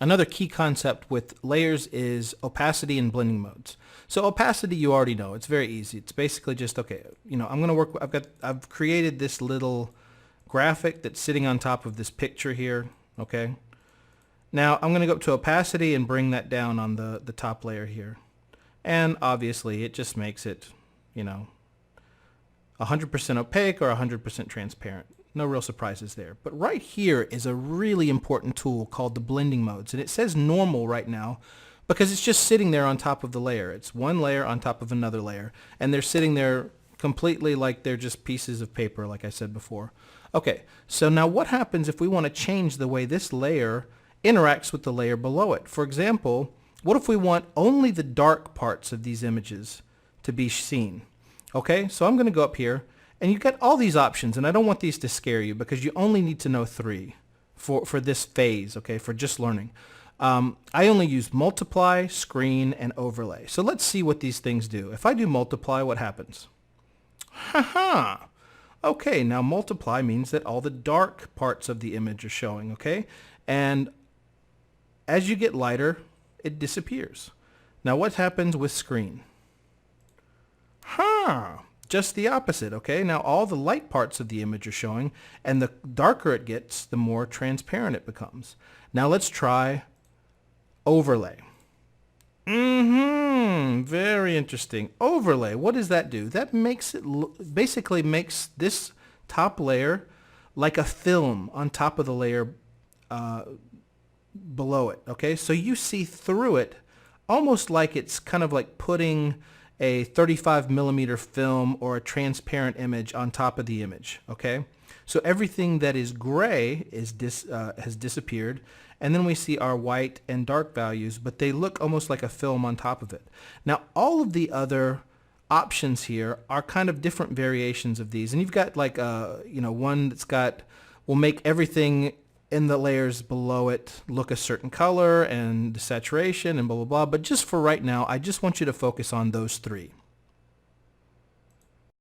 Another key concept with layers is opacity and blending modes. So opacity, you already know, it's very easy. It's basically just, okay, I'm going to work, I've created this little graphic that's sitting on top of this picture here, okay? Now I'm going to go up to opacity and bring that down on the top layer here. And obviously it just makes it, 100% opaque or 100% transparent. No real surprises there. But right here is a really important tool called the blending modes. And it says normal right now because it's just sitting there on top of the layer. It's one layer on top of another layer. And they're sitting there completely like they're just pieces of paper, like I said before. Okay, so now what happens if we want to change the way this layer interacts with the layer below it? For example, what if we want only the dark parts of these images to be seen? Okay, so I'm going to go up here. And you get all these options, and I don't want these to scare you because you only need to know 3 for this phase, okay, for just learning. I only use multiply, screen, and overlay. So let's see what these things do. If I do multiply, what happens? Haha! Okay, now multiply means that all the dark parts of the image are showing, okay? And as you get lighter, it disappears. Now what happens with screen? Just the opposite, okay? Now all the light parts of the image are showing, and the darker it gets, the more transparent it becomes. Now let's try overlay. Very interesting. Overlay, what does that do? That makes it, basically makes this top layer like a film on top of the layer below it, okay? So you see through it almost like it's kind of like putting a 35 millimeter film or a transparent image on top of the image, okay? So everything that is gray has disappeared, and then we see our white and dark values, but they look almost like a film on top of it. Now, all of the other options here are kind of different variations of these, and you've got like one that's will make everything in the layers below it look a certain color and the saturation and blah, blah, blah. But just for right now, I just want you to focus on those 3.